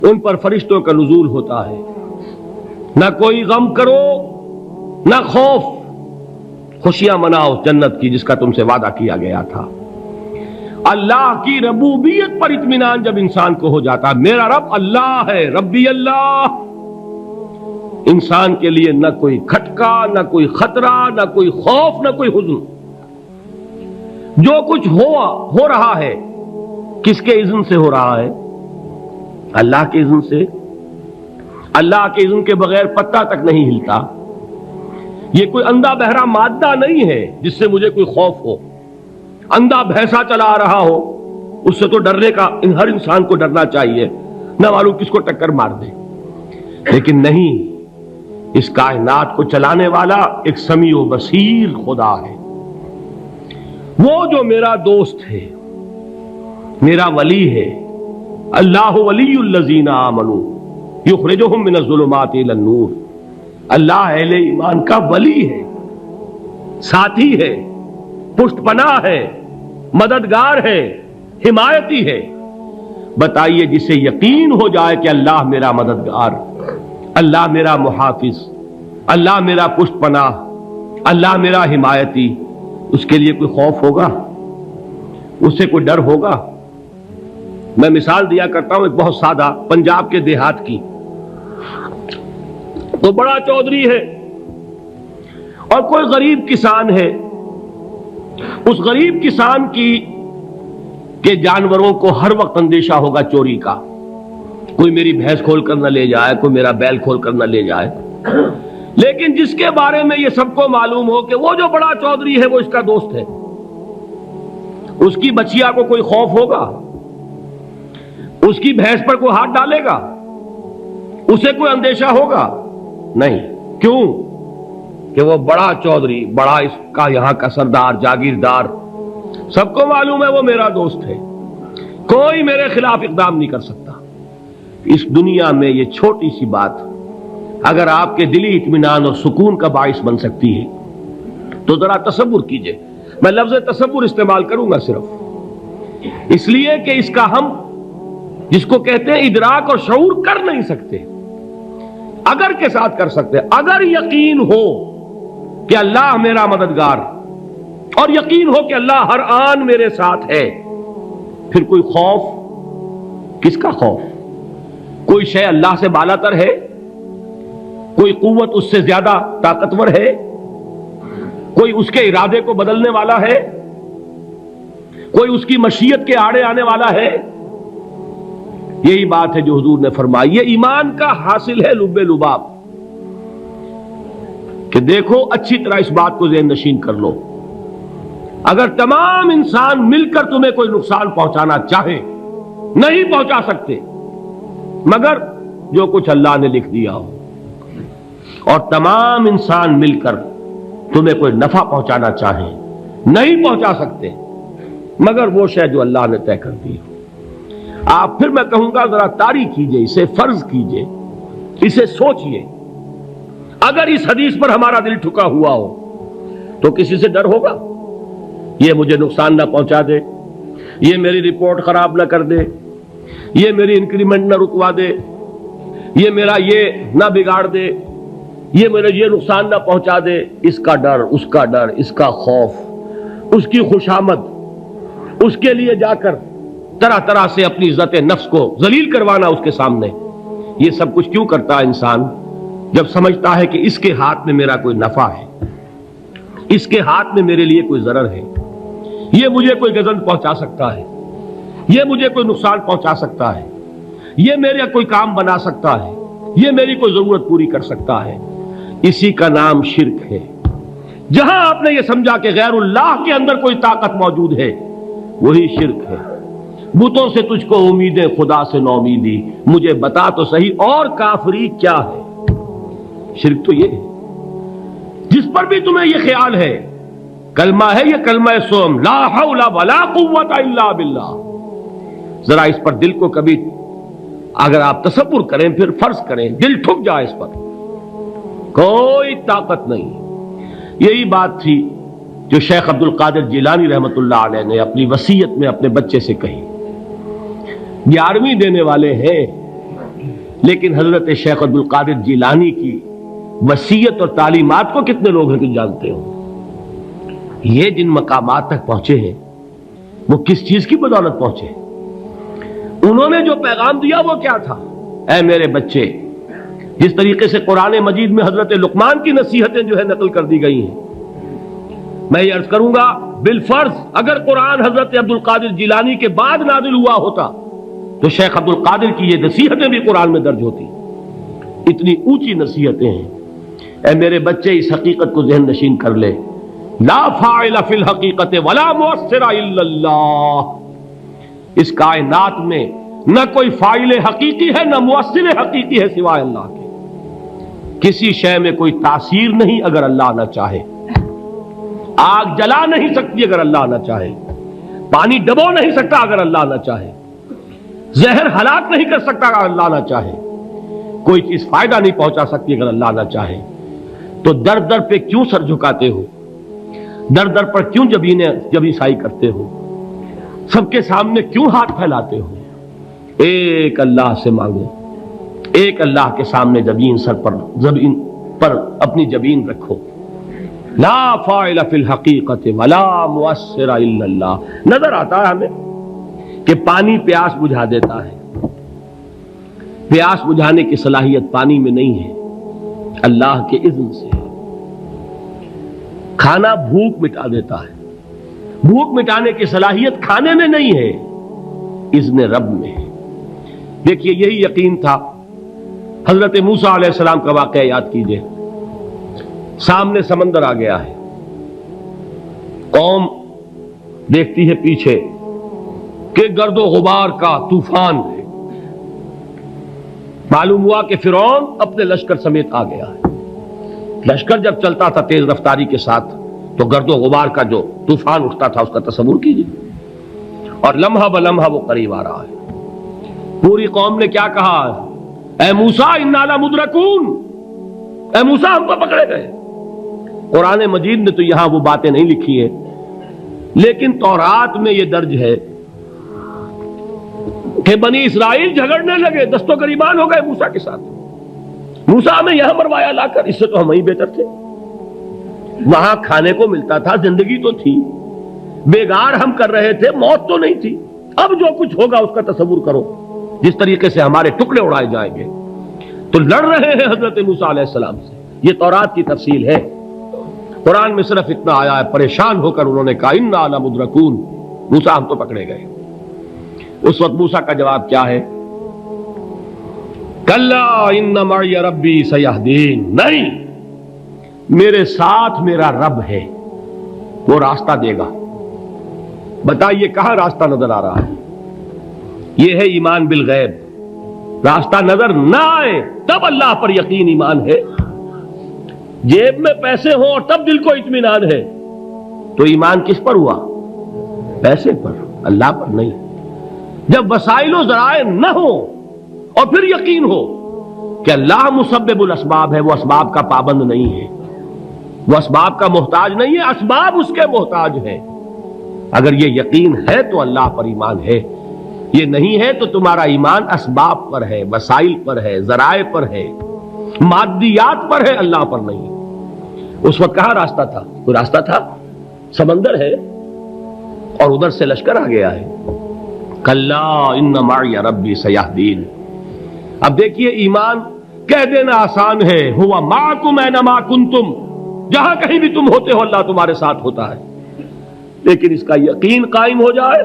ان پر فرشتوں کا نزول ہوتا ہے، نہ کوئی غم کرو نہ خوف، خوشیاں مناؤ جنت کی جس کا تم سے وعدہ کیا گیا تھا۔ اللہ کی ربوبیت پر اطمینان جب انسان کو ہو جاتا، میرا رب اللہ ہے، ربی اللہ، انسان کے لیے نہ کوئی کھٹکا، نہ کوئی خطرہ، نہ کوئی خوف، نہ کوئی حزن۔ جو کچھ ہو رہا ہے کس کے اذن سے ہو رہا ہے؟ اللہ کے اذن سے۔ اللہ کے اذن کے بغیر پتہ تک نہیں ہلتا۔ یہ کوئی اندھا بہرا مادہ نہیں ہے جس سے مجھے کوئی خوف ہو۔ اندھا بھینسا چلا آ رہا ہو اس سے تو ڈرنے کا ہر انسان کو ڈرنا چاہیے، نہ معلوم کس کو ٹکر مار دے۔ لیکن نہیں، اس کائنات کو چلانے والا ایک سمیع و بصیر خدا ہے، وہ جو میرا دوست ہے، میرا ولی ہے۔ اللہ ولی الذین آمنوا یخرجہم من الظلمات الی النور۔ اللہ اہل ایمان کا ولی ہے، ساتھی ہے، پشت پناہ ہے، مددگار ہے، حمایتی ہے۔ بتائیے جسے یقین ہو جائے کہ اللہ میرا مددگار، اللہ میرا محافظ، اللہ میرا پشت پناہ، اللہ میرا حمایتی، اس کے لیے کوئی خوف ہوگا؟ اس سے کوئی ڈر ہوگا؟ میں مثال دیا کرتا ہوں ایک بہت سادہ، پنجاب کے دیہات کی۔ تو بڑا چودھری ہے اور کوئی غریب کسان ہے۔ اس غریب کسان کے جانوروں کو ہر وقت اندیشہ ہوگا چوری کا، کوئی میری بھینس کھول کر نہ لے جائے، کوئی میرا بیل کھول کر نہ لے جائے۔ لیکن جس کے بارے میں یہ سب کو معلوم ہو کہ وہ جو بڑا چودھری ہے وہ اس کا دوست ہے، اس کی بچیا کو کوئی خوف ہوگا؟ اس کی بھینس پر کوئی ہاتھ ڈالے گا؟ اسے کوئی اندیشہ ہوگا؟ نہیں۔ کیوں؟ کہ وہ بڑا چودھری، بڑا اس کا یہاں کا سردار، جاگیردار، سب کو معلوم ہے وہ میرا دوست ہے، کوئی میرے خلاف اقدام نہیں کر سکتا۔ اس دنیا میں یہ چھوٹی سی بات اگر آپ کے دلی اطمینان اور سکون کا باعث بن سکتی ہے تو ذرا تصور کیجئے۔ میں لفظ تصور استعمال کروں گا صرف اس لیے کہ اس کا ہم جس کو کہتے ہیں ادراک اور شعور کر نہیں سکتے، اگر کے ساتھ کر سکتے۔ اگر یقین ہو کہ اللہ میرا مددگار اور یقین ہو کہ اللہ ہر آن میرے ساتھ ہے، پھر کوئی خوف؟ کس کا خوف؟ کوئی شے اللہ سے بالاتر ہے؟ کوئی قوت اس سے زیادہ طاقتور ہے؟ کوئی اس کے ارادے کو بدلنے والا ہے؟ کوئی اس کی مشیت کے آڑے آنے والا ہے؟ یہی بات ہے جو حضور نے فرمائی۔ یہ ایمان کا حاصل ہے لب لباب، کہ دیکھو اچھی طرح اس بات کو ذہن نشین کر لو، اگر تمام انسان مل کر تمہیں کوئی نقصان پہنچانا چاہے نہیں پہنچا سکتے، مگر جو کچھ اللہ نے لکھ دیا ہو، اور تمام انسان مل کر تمہیں کوئی نفع پہنچانا چاہیں نہیں پہنچا سکتے، مگر وہ شے جو اللہ نے طے کر دی ہو۔ آپ پھر میں کہوں گا ذرا طاری کیجئے، اسے فرض کیجئے، اسے سوچئے۔ اگر اس حدیث پر ہمارا دل ٹھکا ہوا ہو تو کسی سے ڈر ہوگا؟ یہ مجھے نقصان نہ پہنچا دے، یہ میری رپورٹ خراب نہ کر دے، یہ میری انکریمنٹ نہ رکوا دے، یہ میرا یہ نہ بگاڑ دے، یہ میرا یہ نقصان نہ پہنچا دے۔ اس کا ڈر، اس کا ڈر، اس کا خوف، اس کی خوشامد، اس کے لیے جا کر طرح طرح سے اپنی عزت نفس کو ذلیل کروانا اس کے سامنے، یہ سب کچھ کیوں کرتا ہے انسان؟ جب سمجھتا ہے کہ اس کے ہاتھ میں میرا کوئی نفع ہے، اس کے ہاتھ میں میرے لیے کوئی ضرر ہے، یہ مجھے کوئی گزن پہنچا سکتا ہے، یہ مجھے کوئی نقصان پہنچا سکتا ہے، یہ میرا کوئی کام بنا سکتا ہے، یہ میری کوئی ضرورت پوری کر سکتا ہے، اسی کا نام شرک ہے۔ جہاں آپ نے یہ سمجھا کہ غیر اللہ کے اندر کوئی طاقت موجود ہے، وہی شرک ہے۔ بتوں سے تجھ کو امیدیں، خدا سے نو امیدی، مجھے بتا تو صحیح اور کافری کیا ہے؟ شرک تو یہ ہے۔ جس پر بھی تمہیں یہ خیال ہے، کلمہ ہے یہ کلمہ سوم، لا حول ولا قوت الا باللہ، ذرا اس پر دل کو کبھی اگر آپ تصور کریں، پھر فرض کریں، دل ٹھک جائے اس پر، کوئی طاقت نہیں۔ یہی بات تھی جو شیخ عبد القادر جیلانی رحمۃ اللہ علیہ نے اپنی وصیت میں اپنے بچے سے کہی۔ 11ویں دینے والے ہیں، لیکن حضرت شیخ عبد القادر جیلانی کی وصیت اور تعلیمات کو کتنے لوگ ہیں کہ جانتے ہو؟ یہ جن مقامات تک پہنچے ہیں وہ کس چیز کی بدولت پہنچے؟ انہوں نے جو پیغام دیا وہ کیا تھا؟ اے میرے بچے، جس طریقے سے قرآن مجید میں حضرت لقمان کی نصیحتیں جو ہے نقل کر دی گئی ہیں، میں یہ عرض کروں گا بالفرض اگر قرآن حضرت عبد القادر جیلانی کے بعد نازل ہوا ہوتا تو شیخ عبد القادر کی یہ نصیحتیں بھی قرآن میں درج ہوتی۔ اتنی اونچی نصیحتیں ہیں۔ اے میرے بچے، اس حقیقت کو ذہن نشین کر لے، لا فاعل فی الحقیقت ولا مؤثر الا اللہ۔ اس کائنات میں نہ کوئی فاعل حقیقی ہے نہ مؤثر حقیقی ہے سوائے اللہ کے۔ کسی شے میں کوئی تاثیر نہیں اگر اللہ نہ چاہے۔ آگ جلا نہیں سکتی اگر اللہ نہ چاہے، پانی ڈبو نہیں سکتا اگر اللہ نہ چاہے، زہر ہلاک نہیں کر سکتا اگر اللہ نہ چاہے، کوئی چیز فائدہ نہیں پہنچا سکتی اگر اللہ نہ چاہے۔ تو در در پہ کیوں سر جھکاتے ہو؟ در در پر کیوں جبیں سائی کرتے ہو؟ سب کے سامنے کیوں ہاتھ پھیلاتے ہو؟ ایک اللہ سے مانگو، ایک اللہ کے سامنے زمین پر اپنی جبین رکھو۔ لا فاعل فی الحقیقت ولا مؤثر الا اللہ۔ نظر آتا ہے ہمیں کہ پانی پیاس بجھا دیتا ہے، پیاس بجھانے کی صلاحیت پانی میں نہیں ہے، اللہ کے اذن سے۔ کھانا بھوک مٹا دیتا ہے، بھوک مٹانے کی صلاحیت کھانے میں نہیں ہے، اذن رب میں ہے۔ دیکھیے یہی یقین تھا حضرت موسیٰ علیہ السلام کا واقعہ یاد کیجئے۔ سامنے سمندر آ گیا ہے، قوم دیکھتی ہے پیچھے کہ گرد و غبار کا طوفان ہے۔ معلوم ہوا کہ فرعون اپنے لشکر سمیت آ گیا ہے۔ لشکر جب چلتا تھا تیز رفتاری کے ساتھ تو گرد و غبار کا جو طوفان اٹھتا تھا اس کا تصور کیجیے، اور لمحہ بلمحہ وہ قریب آ رہا ہے۔ پوری قوم نے کیا کہا؟ اے موسیٰ انا لمدرکون، اے موسیٰ ہم کو پکڑے گئے۔ قرآن مجید نے تو یہاں وہ باتیں نہیں لکھی ہیں، لیکن تورات میں یہ درج ہے کہ بنی اسرائیل جھگڑنے لگے، دست و گریبان ہو گئے موسیٰ کے ساتھ۔ موسیٰ ہمیں یہاں مروایا لا کر، اس سے تو ہم ہی بہتر تھے، وہاں کھانے کو ملتا تھا، زندگی تو تھی، بیگار ہم کر رہے تھے، موت تو نہیں تھی۔ اب جو کچھ ہوگا اس کا تصور کرو، جس طریقے سے ہمارے ٹکڑے اڑائے جائیں گے۔ تو لڑ رہے ہیں حضرت موسیٰ علیہ السلام سے، یہ تورات کی تفصیل ہے۔ قرآن میں صرف اتنا آیا ہے، پریشان ہو کر انہوں نے کہا انا لمدرکون، موسیٰ ہم تو پکڑے گئے۔ اس وقت موسیٰ کا جواب کیا ہے؟ کلا ان معی ربی سیہدین، نہیں، میرے ساتھ میرا رب ہے، وہ راستہ دے گا۔ بتائیے کہاں راستہ نظر آ رہا ہے؟ یہ ہے ایمان بالغیب۔ راستہ نظر نہ آئے تب اللہ پر یقین ایمان ہے۔ جیب میں پیسے ہوں اور تب دل کو اطمینان ہے تو ایمان کس پر ہوا؟ پیسے پر، اللہ پر نہیں۔ جب وسائل و ذرائع نہ ہو اور پھر یقین ہو کہ اللہ مسبب الاسباب ہے، وہ اسباب کا پابند نہیں ہے، وہ اسباب کا محتاج نہیں ہے، اسباب اس کے محتاج ہیں۔ اگر یہ یقین ہے تو اللہ پر ایمان ہے، یہ نہیں ہے تو تمہارا ایمان اسباب پر ہے، وسائل پر ہے، ذرائع پر ہے، مادیات پر ہے، اللہ پر نہیں۔ اس وقت کہاں راستہ تھا؟ کوئی راستہ تھا؟ سمندر ہے اور ادھر سے لشکر آ گیا ہے۔ کلا ان معی ربی سیہدین۔ اب دیکھیے ایمان کہہ دینا آسان ہے، ہوا معکم اینما کنتم، جہاں کہیں بھی تم ہوتے ہو اللہ تمہارے ساتھ ہوتا ہے، لیکن اس کا یقین قائم ہو جائے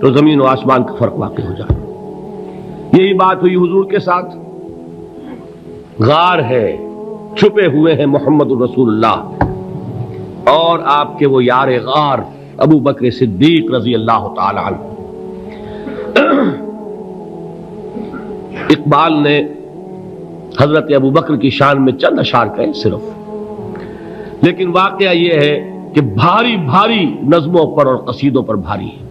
تو زمین و آسمان کا فرق واقع ہو جائے۔ یہی بات ہوئی حضور کے ساتھ۔ غار ہے، چھپے ہوئے ہیں محمد الرسول اللہ اور آپ کے وہ یار غار ابو بکر صدیق رضی اللہ تعالی عنہ۔ اقبال نے حضرت ابو بکر کی شان میں چند اشعار کہے صرف، لیکن واقعہ یہ ہے کہ بھاری بھاری نظموں پر اور قصیدوں پر بھاری ہے،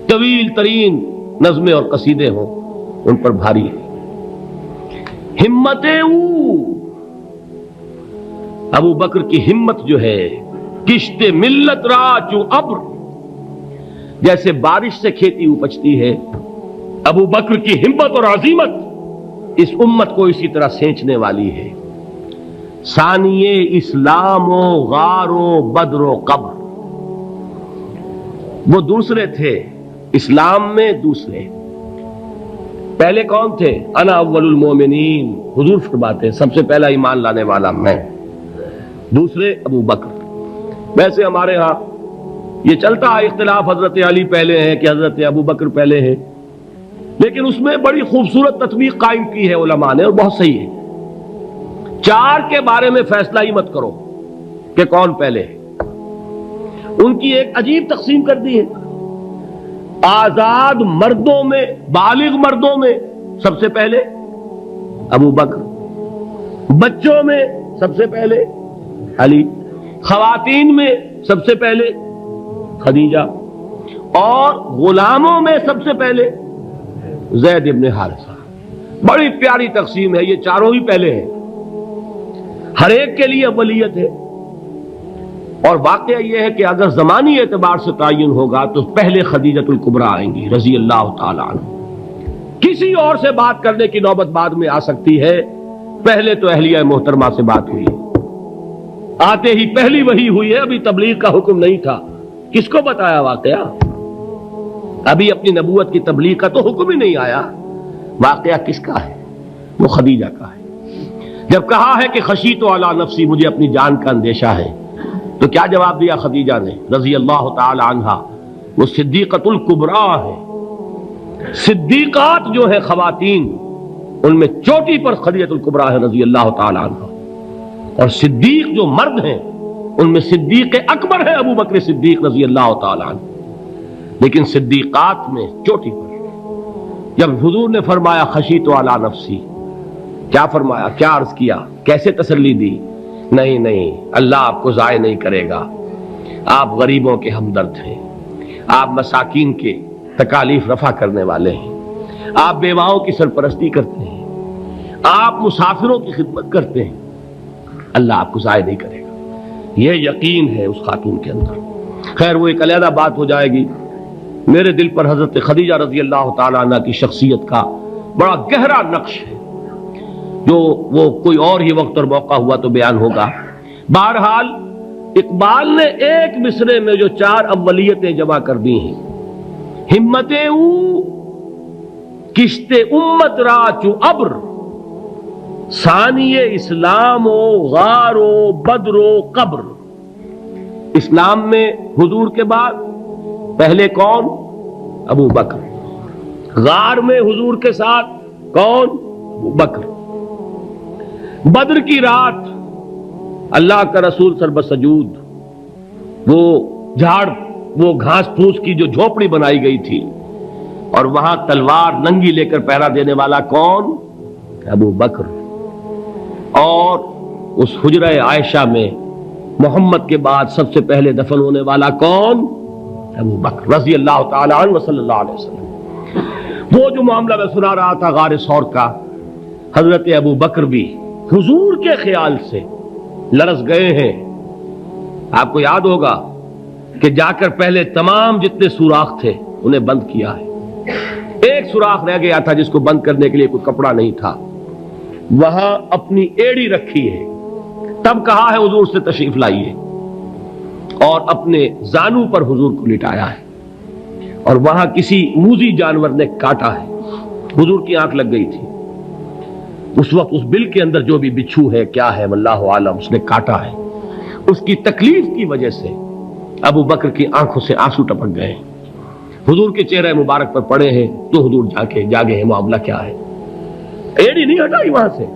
طویل ترین نظمیں اور قصیدے ہوں ان پر بھاری ہے۔ ہمتیں ابو بکر کی ہمت جو ہے، کشت ملت را چو ابر، جیسے بارش سے کھیتی اپجتی ہے، ابو بکر کی ہمت اور عزیمت اس امت کو اسی طرح سینچنے والی ہے۔ ثانیے اسلام و غار و بدر و قبر، وہ دوسرے تھے اسلام میں، دوسرے پہلے کون تھے؟ انا اول المومنین، حضور فرماتے ہیں سب سے پہلا ایمان لانے والا میں، دوسرے ابو بکر۔ ویسے ہمارے ہاں یہ چلتا ہے اختلاف، حضرت علی پہلے ہیں کہ حضرت ابو بکر پہلے ہیں، لیکن اس میں بڑی خوبصورت تطبیق قائم کی ہے علماء نے، اور بہت صحیح ہے۔ چار کے بارے میں فیصلہ ہی مت کرو کہ کون پہلے ہے، ان کی ایک عجیب تقسیم کر دی ہے۔ آزاد مردوں میں، بالغ مردوں میں سب سے پہلے ابو بکر، بچوں میں سب سے پہلے علی، خواتین میں سب سے پہلے خدیجہ، اور غلاموں میں سب سے پہلے زید ابن حارثہ۔ بڑی پیاری تقسیم ہے، یہ چاروں ہی پہلے ہیں، ہر ایک کے لیے اولیت ہے۔ اور واقعہ یہ ہے کہ اگر زمانی اعتبار سے تعین ہوگا تو پہلے خدیجۃ الکبریٰ آئیں گی رضی اللہ تعالی عنہ، کسی اور سے بات کرنے کی نوبت بعد میں آ سکتی ہے، پہلے تو اہلیہ محترمہ سے بات ہوئی، آتے ہی پہلی وحی ہوئی ہے، ابھی تبلیغ کا حکم نہیں تھا۔ کس کو بتایا واقعہ؟ ابھی اپنی نبوت کی تبلیغ کا تو حکم ہی نہیں آیا۔ واقعہ کس کا ہے؟ وہ خدیجہ کا ہے۔ جب کہا ہے کہ خشیت علی نفسی، مجھے اپنی جان کا اندیشہ ہے، تو کیا جواب دیا خدیجہ نے رضی اللہ تعالی عنہا؟ وہ صدیقۃ الکبریٰ ہے۔ صدیقات جو ہے خواتین، ان میں چوٹی پر خدیجۃ الکبریٰ ہے رضی اللہ تعالی عنہا، اور صدیق جو مرد ہیں ان میں صدیق اکبر ہے ابو بکر صدیق رضی اللہ تعالی عنہ، لیکن صدیقات میں چوٹی پر۔ جب حضور نے فرمایا خشیت علی نفسی، کیا فرمایا؟ کیا عرض کیا؟ کیسے تسلی دی؟ نہیں نہیں، اللہ آپ کو ضائع نہیں کرے گا، آپ غریبوں کے ہمدرد ہیں، آپ مساکین کے تکالیف رفع کرنے والے ہیں، آپ بیواؤں کی سرپرستی کرتے ہیں، آپ مسافروں کی خدمت کرتے ہیں، اللہ آپ کو ضائع نہیں کرے گا۔ یہ یقین ہے اس خاتون کے اندر۔ خیر وہ ایک علیحدہ بات ہو جائے گی۔ میرے دل پر حضرت خدیجہ رضی اللہ تعالی عنہ کی شخصیت کا بڑا گہرا نقش ہے، جو وہ کوئی اور ہی وقت اور موقع ہوا تو بیان ہوگا۔ بہرحال اقبال نے ایک مصرے میں جو چار اولیتیں جمع کر دی ہیں، ہمتیں او کشت امت را چو ابر، ثانی اسلام و غار و بدر و قبر۔ اسلام میں حضور کے بعد پہلے کون؟ ابو بکر۔ غار میں حضور کے ساتھ کون؟ ابو بکر۔ بدر کی رات اللہ کا رسول سربسجود، وہ جھاڑ، وہ گھاس پھوس کی جو جھوپڑی بنائی گئی تھی، اور وہاں تلوار ننگی لے کر پہرا دینے والا کون؟ ابو بکر۔ اور اس حجرہ عائشہ میں محمد کے بعد سب سے پہلے دفن ہونے والا کون؟ ابو بکر رضی اللہ تعالی عنہ صلی اللہ علیہ وسلم۔ وہ جو معاملہ میں سنا رہا تھا غار ثور کا، حضرت ابو بکر بھی حضور کے خیال سے لرز گئے ہیں۔ آپ کو یاد ہوگا کہ جا کر پہلے تمام جتنے سوراخ تھے انہیں بند کیا ہے، ایک سوراخ رہ گیا تھا جس کو بند کرنے کے لیے کوئی کپڑا نہیں تھا، وہاں اپنی ایڑی رکھی ہے، تب کہا ہے حضور سے تشریف لائیے، اور اپنے زانو پر حضور کو لٹایا ہے، اور وہاں کسی موذی جانور نے کاٹا ہے، حضور کی آنکھ لگ گئی تھی اس وقت، اس بل کے اندر جو بھی بچھو ہے کیا ہے واللہ عالم، اس نے کاٹا ہے۔ اس کی تکلیف کی وجہ سے ابو بکر کی آنکھوں سے آنسو ٹپک گئے، حضور کے چہرے مبارک پر پڑے ہیں، تو حضور جاگے ہیں، معاملہ کیا ہے؟ ایڑی نہیں ہٹائی وہاں سے،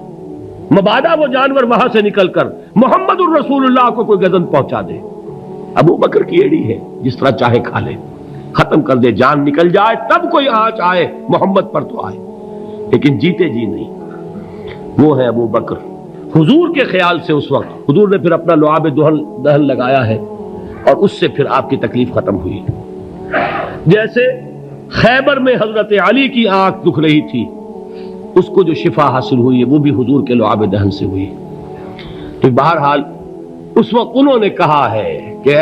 مبادا وہ جانور وہاں سے نکل کر محمد الرسول اللہ کو کوئی گزن پہنچا دے، ابو بکر کی ایڑی ہے، جس طرح چاہے کھا لے، ختم کر دے، جان نکل جائے تب کوئی آنچ آئے، محمد پر تو آئے، لیکن جیتے جی نہیں۔ وہ ہے ابو بکر حضور کے خیال سے۔ اس وقت حضور نے پھر اپنا لعاب دہن لگایا ہے، اور اس سے پھر آپ کی تکلیف ختم ہوئی۔ جیسے خیبر میں حضرت علی کی آنکھ دکھ رہی تھی، اس کو جو شفا حاصل ہوئی ہے وہ بھی حضور کے لعاب دہن سے ہوئی۔ تو بہرحال اس وقت انہوں نے کہا ہے کہ